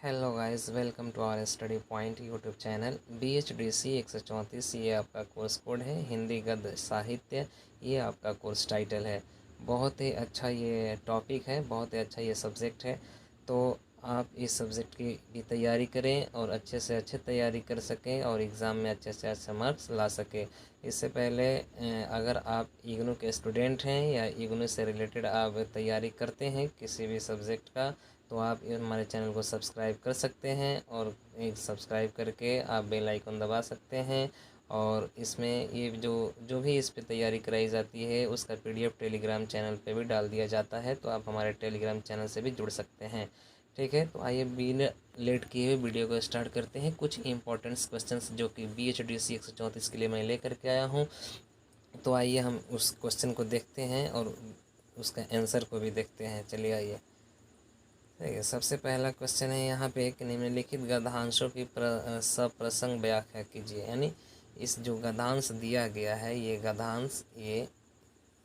Hello guys, welcome to our study point YouTube channel. BHDC 134 ये आपका course code है। हिंदी गद्य साहित्य ये आपका कोर्स टाइटल है। बहुत ही अच्छा ये टॉपिक है, बहुत ही अच्छा ये सब्जेक्ट है। तो आप इस सब्जेक्ट की भी तैयारी करें और अच्छे से अच्छे तैयारी कर सकें और एग्ज़ाम में अच्छे से अच्छे मार्क्स ला सकें। इससे पहले अगर आप इग्नू के स्टूडेंट हैं या इग्नू से रिलेटेड आप तैयारी करते हैं किसी भी सब्जेक्ट का, तो आप हमारे चैनल को सब्सक्राइब कर सकते हैं और एक सब्सक्राइब करके आप बेल आइकन दबा सकते हैं। और इसमें ये जो जो भी इस पे तैयारी कराई जाती है उसका PDF टेलीग्राम चैनल पे भी डाल दिया जाता है, तो आप हमारे टेलीग्राम चैनल से भी जुड़ सकते हैं। ठीक है, तो आइए बिना लेट किए हुए वीडियो को स्टार्ट करते हैं। कुछ इंपॉर्टेंट क्वेश्चंस जो कि BHDC 134 के लिए मैं लेकर के आया हूँ, तो आइए हम उस क्वेश्चन को देखते हैं और उसका आंसर को भी देखते हैं। चलिए आइए। देखिए, सबसे पहला क्वेश्चन है यहाँ पे कि निम्नलिखित गद्यांशों की सप्रसंग व्याख्या कीजिए। यानी इस जो गद्यांश दिया गया है, ये गद्यांश ये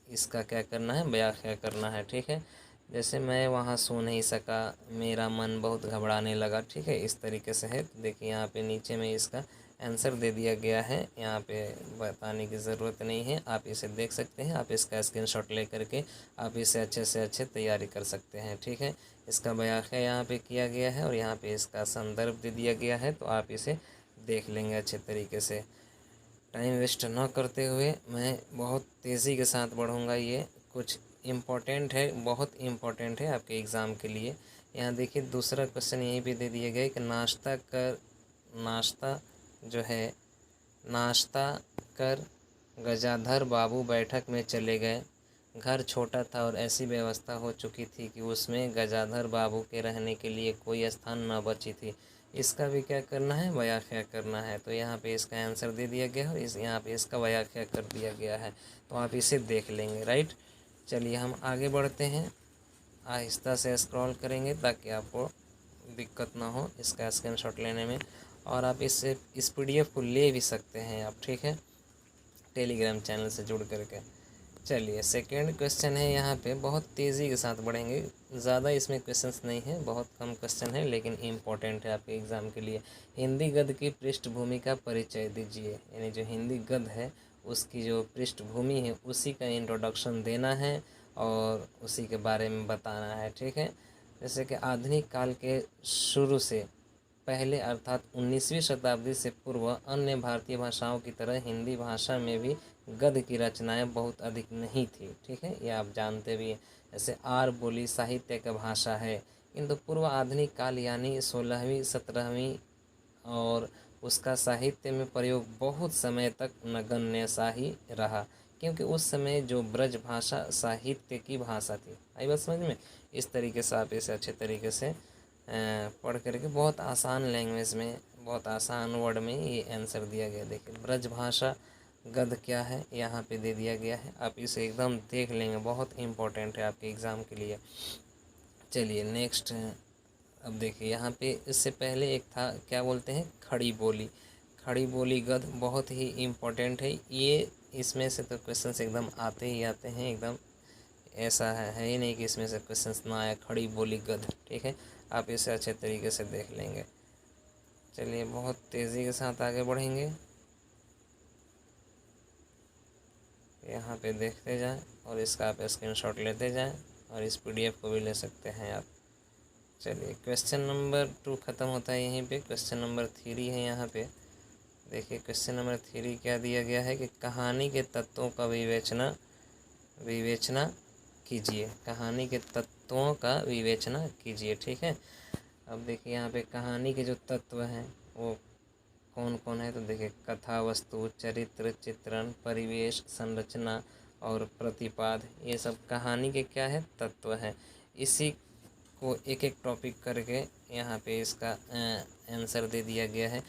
इसका क्या करना है, व्याख्या करना है। ठीक है, जैसे मैं वहाँ सो नहीं सका, मेरा मन बहुत घबराने लगा। ठीक है, इस तरीके से है। तो देखिए यहाँ पे नीचे में इसका आंसर दे दिया गया है, यहाँ पे बताने की ज़रूरत नहीं है, आप इसे देख सकते हैं। आप इसका स्क्रीनशॉट ले करके आप इसे अच्छे से अच्छे तैयारी कर सकते हैं। ठीक है, इसका व्याख्या यहाँ पे किया गया है और यहाँ पे इसका संदर्भ दे दिया गया है, तो आप इसे देख लेंगे अच्छे तरीके से। टाइम वेस्ट ना करते हुए मैं बहुत तेज़ी के साथ बढ़ूँगा। ये कुछ इम्पोर्टेंट है, बहुत इम्पोर्टेंट है आपके एग्ज़ाम के लिए। यहाँ देखिए दूसरा क्वेश्चन यहीं पे दे दिया गया है कि नाश्ता जो है, नाश्ता कर गजाधर बाबू बैठक में चले गए। घर छोटा था और ऐसी व्यवस्था हो चुकी थी कि उसमें गजाधर बाबू के रहने के लिए कोई स्थान न बची थी। इसका भी क्या करना है, व्याख्या करना है। तो यहाँ पे इसका आंसर दे दिया गया है और यहाँ पे इसका व्याख्या कर दिया गया है, तो आप इसे देख लेंगे। राइट, चलिए हम आगे बढ़ते हैं। आहिस्ता से स्क्रॉल करेंगे ताकि आपको दिक्कत ना हो इसका स्क्रीनशॉट लेने में, और आप इस PDF को ले भी सकते हैं आप। ठीक है, टेलीग्राम चैनल से जुड़ करके। चलिए सेकेंड क्वेश्चन है, यहाँ पे बहुत तेज़ी के साथ बढ़ेंगे। ज़्यादा इसमें क्वेश्चंस नहीं है, बहुत कम क्वेश्चन है, लेकिन इम्पोर्टेंट है आपके एग्ज़ाम के लिए। हिंदी गद्य की पृष्ठभूमि का परिचय दीजिए। यानी जो हिंदी गद्य है उसकी जो पृष्ठभूमि है उसी का इंट्रोडक्शन देना है और उसी के बारे में बताना है। ठीक है, जैसे कि आधुनिक काल के शुरू से पहले अर्थात 19वीं शताब्दी से पूर्व अन्य भारतीय भाषाओं की तरह हिंदी भाषा में भी गद्य की रचनाएं बहुत अधिक नहीं थी। ठीक है, ये आप जानते भी हैं। जैसे आर बोली साहित्य का भाषा है, किंतु पूर्व आधुनिक काल यानी 16वीं 17वीं और उसका साहित्य में प्रयोग बहुत समय तक नगण्य सा ही रहा, क्योंकि उस समय जो ब्रज भाषा साहित्य की भाषा थी। आई बात समझ में। इस तरीके से आप इसे अच्छे तरीके से पढ़ करके बहुत आसान लैंग्वेज में, बहुत आसान वर्ड में ये आंसर दिया गया। देखिए ब्रज भाषा गद्य क्या है, यहाँ पे दे दिया गया है। आप इसे एकदम देख लेंगे, बहुत इम्पोर्टेंट है आपके एग्ज़ाम के लिए। चलिए नेक्स्ट, अब देखिए यहाँ पे इससे पहले एक था, क्या बोलते हैं, खड़ी बोली। खड़ी बोली गद्य बहुत ही इम्पोर्टेंट है ये। इसमें से तो क्वेश्चंस एकदम आते ही आते हैं, एकदम ऐसा है ही नहीं कि इसमें से क्वेश्चंस ना आया। खड़ी बोली गद्य, ठीक है, आप इसे अच्छे तरीके से देख लेंगे। चलिए बहुत तेज़ी के साथ आगे बढ़ेंगे, यहाँ पे देखते जाएं और इसका आप स्क्रीनशॉट लेते जाएं और इस PDF को भी ले सकते हैं आप। चलिए क्वेश्चन नंबर 2 ख़त्म होता है यहीं पे। क्वेश्चन नंबर 3 है यहाँ पे। देखिए क्वेश्चन नंबर 3 क्या दिया गया है कि कहानी के तत्वों का विवेचना कीजिए। कहानी के तत्वों का विवेचना कीजिए। ठीक है, अब देखिए यहाँ पे कहानी के जो तत्व हैं वो कौन कौन है, तो देखिए कथा, वस्तु, चरित्र, चित्रण, परिवेश, संरचना और प्रतिपाद, ये सब कहानी के क्या है, तत्व हैं। इसी को एक एक टॉपिक करके यहाँ पे इसका आंसर दे दिया गया है।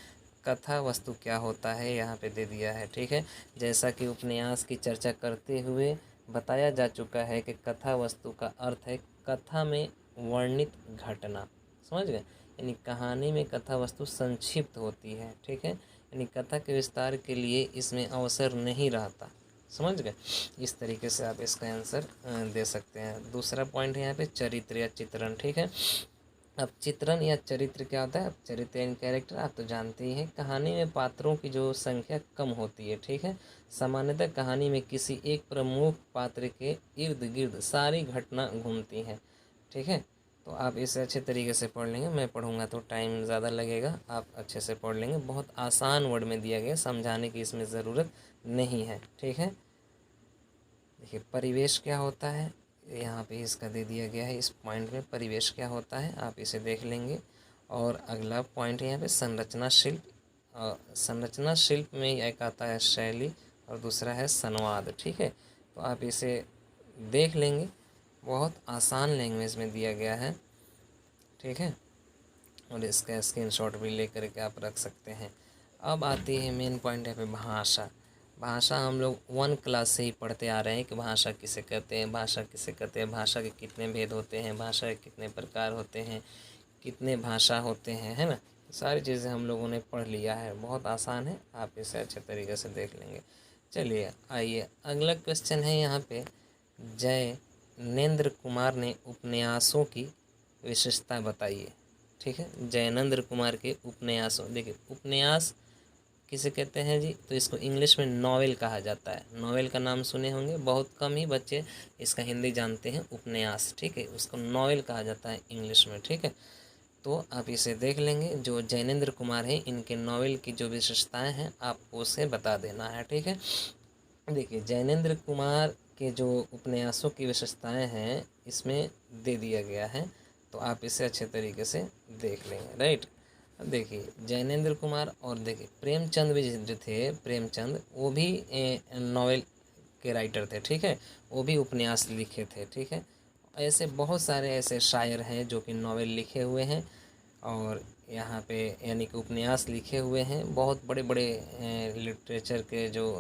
कथा वस्तु क्या होता है यहाँ पे दे दिया है। ठीक है, जैसा कि उपन्यास की चर्चा करते हुए बताया जा चुका है कि कथा वस्तु का अर्थ है कथा में वर्णित घटना। समझ गए, यानी कहानी में कथा वस्तु संक्षिप्त होती है। ठीक है, यानी कथा के विस्तार के लिए इसमें अवसर नहीं रहता। समझ गए, इस तरीके से आप इसका आंसर दे सकते हैं। दूसरा पॉइंट है यहाँ पे चरित्र या चित्रण। ठीक है, अब चित्रण या चरित्र क्या होता है? अब चरित्र एंड कैरेक्टर आप तो जानते ही हैं। कहानी में पात्रों की जो संख्या कम होती है, ठीक है। सामान्यतः कहानी में किसी एक प्रमुख पात्र के इर्द गिर्द सारी घटना घूमती हैं, ठीक है। तो आप इसे अच्छे तरीके से पढ़ लेंगे। मैं पढ़ूंगा तो टाइम ज़्यादा लगेगा, आप अच्छे से पढ़ लेंगे। बहुत आसान वर्ड में दिया गया, समझाने की इसमें ज़रूरत नहीं है, ठीक है। देखिए परिवेश क्या होता है, यहाँ पे इसका दे दिया गया है। इस पॉइंट में परिवेश क्या होता है आप इसे देख लेंगे। और अगला पॉइंट है यहाँ पे संरचना शिल्प। संरचना शिल्प में एक आता है शैली और दूसरा है संवाद, ठीक है। तो आप इसे देख लेंगे, बहुत आसान लैंग्वेज में दिया गया है, ठीक है। और इसका स्क्रीनशॉट भी लेकर के आप रख सकते हैं। अब आती है मेन पॉइंट है पे भाषा। भाषा हम लोग 1 क्लास से ही पढ़ते आ रहे हैं कि भाषा किसे कहते हैं, भाषा किसे कहते हैं, भाषा के कितने भेद होते हैं, भाषा के कितने प्रकार होते हैं, कितने भाषा होते हैं, है ना। सारी चीज़ें हम लोगों ने पढ़ लिया है, बहुत आसान है, आप इसे अच्छे तरीके से देख लेंगे। चलिए आइए अगला क्वेश्चन है यहाँ पे, जयनेंद्र कुमार ने उपन्यासों की विशेषता बताइए, ठीक है। जयनेंद्र कुमार के उपन्यासों, देखिए उपन्यास किसे कहते हैं जी, तो इसको इंग्लिश में नॉवेल कहा जाता है। नॉवेल का नाम सुने होंगे, बहुत कम ही बच्चे इसका हिंदी जानते हैं, उपन्यास, ठीक है। उसको नॉवेल कहा जाता है इंग्लिश में, ठीक है। तो आप इसे देख लेंगे। जो जैनेंद्र कुमार हैं इनके नॉवेल की जो विशेषताएं हैं आपको उसे बता देना है, ठीक है। देखिए जैनेंद्र कुमार के जो उपन्यासों की विशेषताएं हैं इसमें दे दिया गया है, तो आप इसे अच्छे तरीके से देख लेंगे, राइट। अब देखिए जैनेंद्र कुमार और देखिए प्रेमचंद भी जो थे, प्रेमचंद वो भी नॉवेल के राइटर थे, ठीक है। वो भी उपन्यास लिखे थे, ठीक है। ऐसे बहुत सारे ऐसे शायर हैं जो कि नॉवेल लिखे हुए हैं और यहाँ पे यानी कि उपन्यास लिखे हुए हैं। बहुत बड़े बड़े लिटरेचर के जो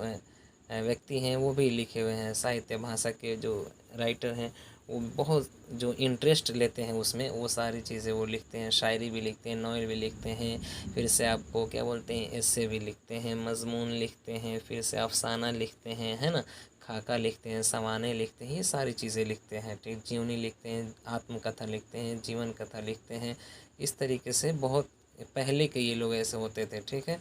व्यक्ति हैं वो भी लिखे हुए हैं। साहित्य भाषा के जो राइटर हैं वो बहुत जो इंटरेस्ट लेते हैं उसमें, वो सारी चीज़ें वो लिखते हैं। शायरी भी लिखते हैं, नॉवेल भी लिखते हैं, फिर से आपको क्या बोलते हैं एस्से भी लिखते हैं, मजमून लिखते हैं, फिर से अफसाना लिखते हैं, है ना, खाका लिखते हैं, सवाने लिखते हैं, ये सारी चीज़ें लिखते हैं, ठीक। जीवनी लिखते हैं, आत्मकथा लिखते हैं, जीवन कथा लिखते हैं। इस तरीके से बहुत पहले के ये लोग ऐसे होते थे, ठीक है।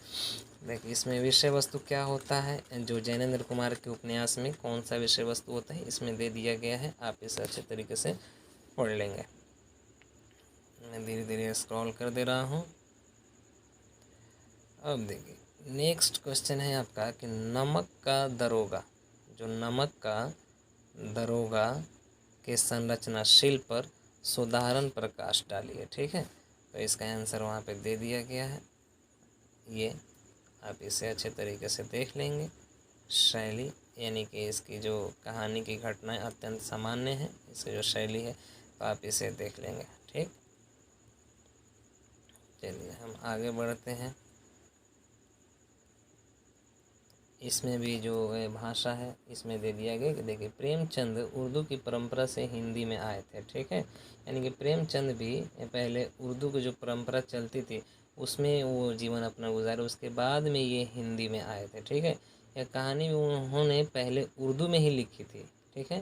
देखिए इसमें विषय वस्तु क्या होता है, जो जैनेंद्र कुमार के उपन्यास में कौन सा विषय वस्तु होता है इसमें दे दिया गया है, आप इसे अच्छे तरीके से पढ़ लेंगे। मैं धीरे धीरे स्क्रॉल कर दे रहा हूँ। अब देखिए नेक्स्ट क्वेश्चन है आपका कि नमक का दरोगा, जो नमक का दरोगा के संरचना शिल्प पर सुधारण प्रकाश डालिए, ठीक है। तो इसका आंसर वहाँ पे दे दिया गया है, ये आप इसे अच्छे तरीके से देख लेंगे। शैली यानी कि इसकी जो कहानी की घटनाएं अत्यंत सामान्य है, इसकी जो शैली है तो आप इसे देख लेंगे, ठीक। चलिए हम आगे बढ़ते हैं। इसमें भी जो भाषा है इसमें दे दिया गया कि देखिए प्रेमचंद उर्दू की परंपरा से हिंदी में आए थे, ठीक है। यानी कि प्रेमचंद भी पहले उर्दू की जो परंपरा चलती थी उसमें वो जीवन अपना गुजारे, उसके बाद में ये हिंदी में आए थे, ठीक है। यह कहानी भी उन्होंने पहले उर्दू में ही लिखी थी, ठीक है।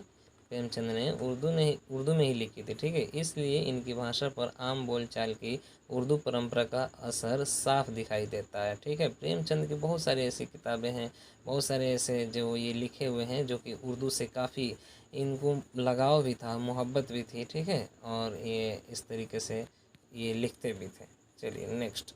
प्रेमचंद ने उर्दू में ही लिखी थी, ठीक है। इसलिए इनकी भाषा पर आम बोलचाल की उर्दू परंपरा का असर साफ दिखाई देता है, ठीक है। प्रेमचंद की बहुत सारी ऐसी किताबें हैं, बहुत सारे ऐसे जो ये लिखे हुए हैं जो कि उर्दू से काफ़ी इनको लगाव भी था, मोहब्बत भी थी, ठीक है। और ये इस तरीके से ये लिखते भी थे। चलिए नेक्स्ट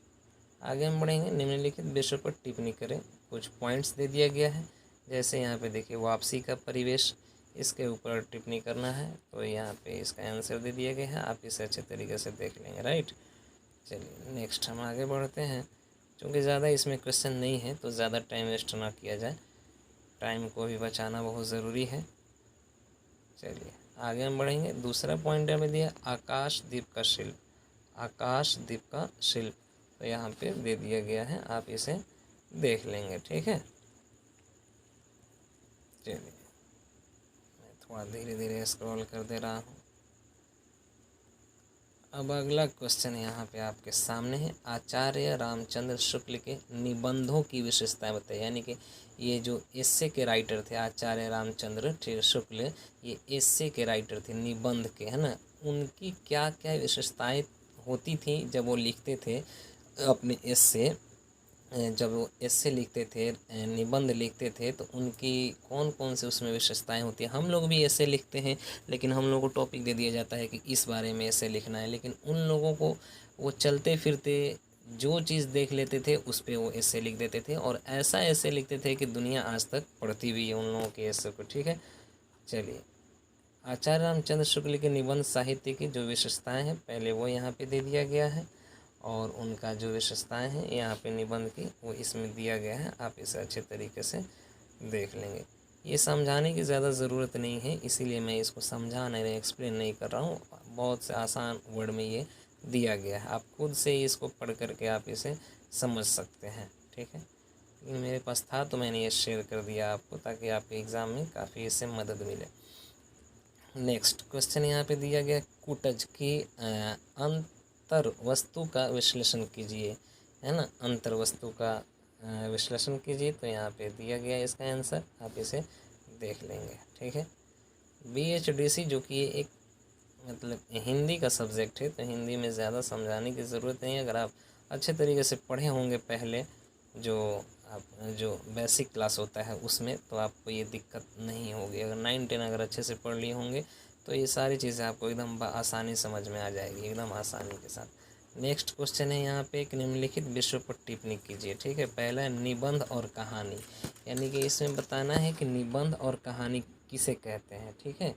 आगे हम बढ़ेंगे। निम्नलिखित विषय पर टिप्पणी करें, कुछ पॉइंट्स दे दिया गया है। जैसे यहाँ पे देखिए वापसी का परिवेश, इसके ऊपर टिप्पणी करना है, तो यहाँ पे इसका आंसर दे दिया गया है, आप इसे अच्छे तरीके से देख लेंगे, राइट। चलिए नेक्स्ट हम आगे बढ़ते हैं। क्योंकि ज़्यादा इसमें क्वेश्चन नहीं है तो ज़्यादा टाइम वेस्ट ना किया जाए, टाइम को भी बचाना बहुत ज़रूरी है। चलिए आगे हम बढ़ेंगे। दूसरा पॉइंट हमें दिया आकाशदीप का शिल्प, आकाशदीप का शिल्प, तो यहाँ पे दे दिया गया है, आप इसे देख लेंगे, ठीक है। चलिए मैं थोड़ा धीरे धीरे स्क्रॉल कर दे रहा हूँ। अब अगला क्वेश्चन यहाँ पे आपके सामने है, आचार्य रामचंद्र शुक्ल के निबंधों की विशेषताएं बताइए। यानी कि ये जो एस्से के राइटर थे आचार्य रामचंद्र शुक्ल, ये एस्से के राइटर थे, निबंध के, है ना। उनकी क्या क्या विशेषताएं होती थी जब वो लिखते थे अपने एस्से, जब वो एस्से लिखते थे, निबंध लिखते थे, तो उनकी कौन कौन से उसमें विशेषताएं होती हैं। हम लोग भी एस्से लिखते हैं, लेकिन हम लोगों को टॉपिक दे दिया जाता है कि इस बारे में एस्से लिखना है, लेकिन उन लोगों को वो चलते फिरते जो चीज़ देख लेते थे उस पर वो एस्से लिख देते थे, और ऐसा एस्से लिखते थे कि दुनिया आज तक पढ़ती भी है उन लोगों के एस्से को। ठीक है, चलिए, आचार्य रामचंद्र शुक्ल के निबंध साहित्य की जो विशेषताएं हैं पहले वो यहाँ पे दे दिया गया है, और उनका जो विशेषताएं हैं यहाँ पे निबंध की वो इसमें दिया गया है। आप इसे अच्छे तरीके से देख लेंगे। ये समझाने की ज़्यादा ज़रूरत नहीं है, इसीलिए मैं इसको समझा नहीं, एक्सप्लेन नहीं कर रहा हूँ। बहुत से आसान वर्ड में ये दिया गया है, आप खुद से ही इसको पढ़ करके आप इसे समझ सकते हैं। ठीक है, लेकिन मेरे पास था तो मैंने ये शेयर कर दिया आपको, ताकि आपके एग्ज़ाम में काफ़ी इससे मदद मिले। नेक्स्ट क्वेश्चन यहाँ पे दिया गया, कुटज की अंतर वस्तु का विश्लेषण कीजिए, है ना, अंतर वस्तु का विश्लेषण कीजिए। तो यहाँ पे दिया गया इसका आंसर, आप इसे देख लेंगे। ठीक है, BHDC जो कि एक मतलब हिंदी का सब्जेक्ट है, तो हिंदी में ज़्यादा समझाने की ज़रूरत नहीं है। अगर आप अच्छे तरीके से पढ़े होंगे पहले जो बेसिक क्लास होता है उसमें, तो आपको ये दिक्कत नहीं होगी। अगर 9-10 अगर अच्छे से पढ़ लिए होंगे तो ये सारी चीज़ें आपको एकदम आसानी समझ में आ जाएगी, एकदम आसानी के साथ। नेक्स्ट क्वेश्चन है यहाँ पे, एक निम्नलिखित विषयों पर टिप्पणी कीजिए। ठीक है, पहला है निबंध और कहानी, यानी कि इसमें बताना है कि निबंध और कहानी किसे कहते हैं। ठीक है,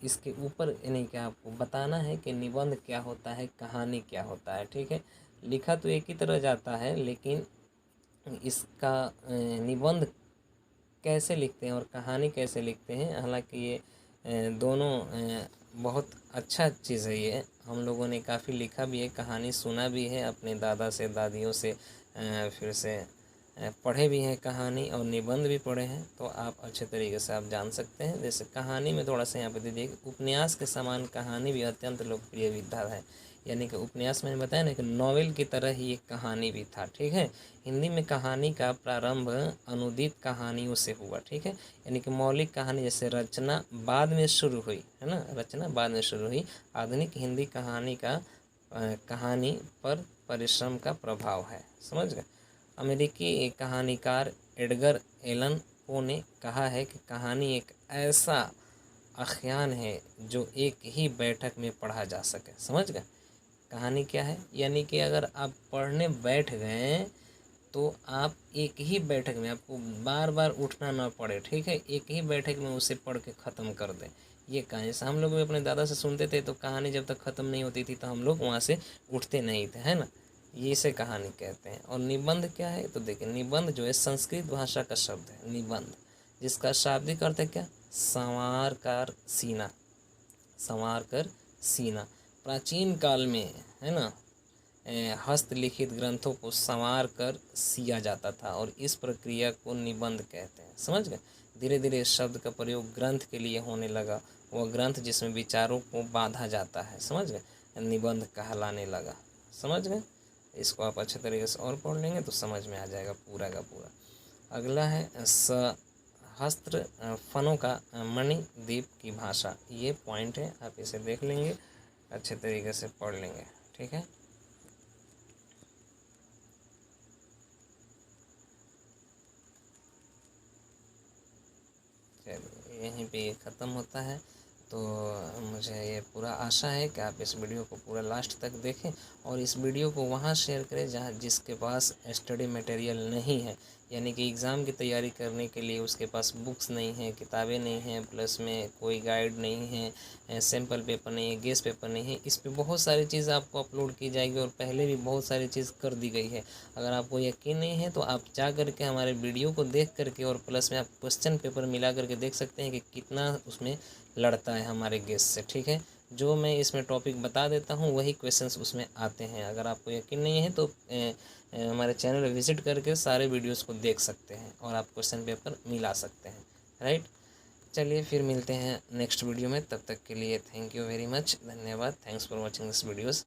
इसके ऊपर यानी कि आपको बताना है कि निबंध क्या होता है, कहानी क्या होता है। ठीक है, लिखा तो एक ही तरह जाता है, लेकिन इसका निबंध कैसे लिखते हैं और कहानी कैसे लिखते हैं, हालांकि ये दोनों बहुत अच्छा चीज़ है। ये हम लोगों ने काफ़ी लिखा भी है, कहानी सुना भी है अपने दादा से, दादियों से, फिर से पढ़े भी हैं कहानी, और निबंध भी पढ़े हैं, तो आप अच्छे तरीके से आप जान सकते हैं। जैसे कहानी में थोड़ा सा यहाँ पे दे दिए, उपन्यास के समान कहानी भी अत्यंत लोकप्रिय विधा है, यानी कि उपन्यास मैंने बताया ना कि नॉवेल की तरह ही एक कहानी भी था। ठीक है, हिंदी में कहानी का प्रारंभ अनुदित कहानियों से हुआ। ठीक है, यानी कि मौलिक कहानी जैसे रचना बाद में शुरू हुई, है ना, रचना बाद में शुरू हुई। आधुनिक हिंदी कहानी का कहानी पर परिश्रम का प्रभाव है। समझ गए। अमेरिकी कहानीकार एडगर एलन पो ने कहा है कि कहानी एक ऐसा आख्यान है जो एक ही बैठक में पढ़ा जा सके। समझ गए, कहानी क्या है, यानी कि अगर आप पढ़ने बैठ गए तो आप एक ही बैठक में, आपको बार बार उठना ना पड़े। ठीक है, एक ही बैठक में उसे पढ़ के ख़त्म कर दें। ये कहानी जैसे हम लोग भी अपने दादा से सुनते थे, तो कहानी जब तक ख़त्म नहीं होती थी तो हम लोग वहाँ से उठते नहीं थे, है ना, ये से कहानी कहते हैं। और निबंध क्या है, तो देखिए निबंध जो है संस्कृत भाषा का शब्द है निबंध, जिसका शाब्दिक अर्थ है क्या, संवार कर सीना, संवार कर सीना। प्राचीन काल में, है ना, हस्तलिखित ग्रंथों को संवार कर सिया जाता था, और इस प्रक्रिया को निबंध कहते हैं। समझ गए। धीरे धीरे इस शब्द का प्रयोग ग्रंथ के लिए होने लगा, वह ग्रंथ जिसमें विचारों को बांधा जाता है, समझ गए, निबंध कहलाने लगा। समझ गए, इसको आप अच्छे तरीके से और पढ़ लेंगे तो समझ में आ जाएगा पूरा का पूरा। अगला है सहस्त्र फनों का मणिद्वीप की भाषा, ये पॉइंट है, आप इसे देख लेंगे, अच्छे तरीके से पढ़ लेंगे। ठीक है, यहीं पे ये ख़त्म होता है। तो मुझे ये पूरा आशा है कि आप इस वीडियो को पूरा लास्ट तक देखें, और इस वीडियो को वहाँ शेयर करें जहाँ जिसके पास स्टडी मटेरियल नहीं है, यानी कि एग्ज़ाम की तैयारी करने के लिए उसके पास बुक्स नहीं हैं, किताबें नहीं हैं, प्लस में कोई गाइड नहीं है, सैम्पल पेपर नहीं है, गेस पेपर नहीं है। इस पे बहुत सारी चीज़ आपको अपलोड की जाएगी, और पहले भी बहुत सारी चीज़ कर दी गई है। अगर आपको यकीन नहीं है तो आप जा करके हमारे वीडियो को देख करके, और प्लस में आप क्वेश्चन पेपर मिला करके देख सकते हैं कि कितना उसमें लड़ता है हमारे गेस से। ठीक है, जो मैं इसमें टॉपिक बता देता हूँ वही क्वेश्चंस उसमें आते हैं। अगर आपको यकीन नहीं है तो हमारे चैनल पर विज़िट करके सारे वीडियोस को देख सकते हैं, और आप क्वेश्चन पेपर मिला सकते हैं। राइट, चलिए फिर मिलते हैं नेक्स्ट वीडियो में, तब तक के लिए थैंक यू वेरी मच, धन्यवाद, thanks for watching this videos.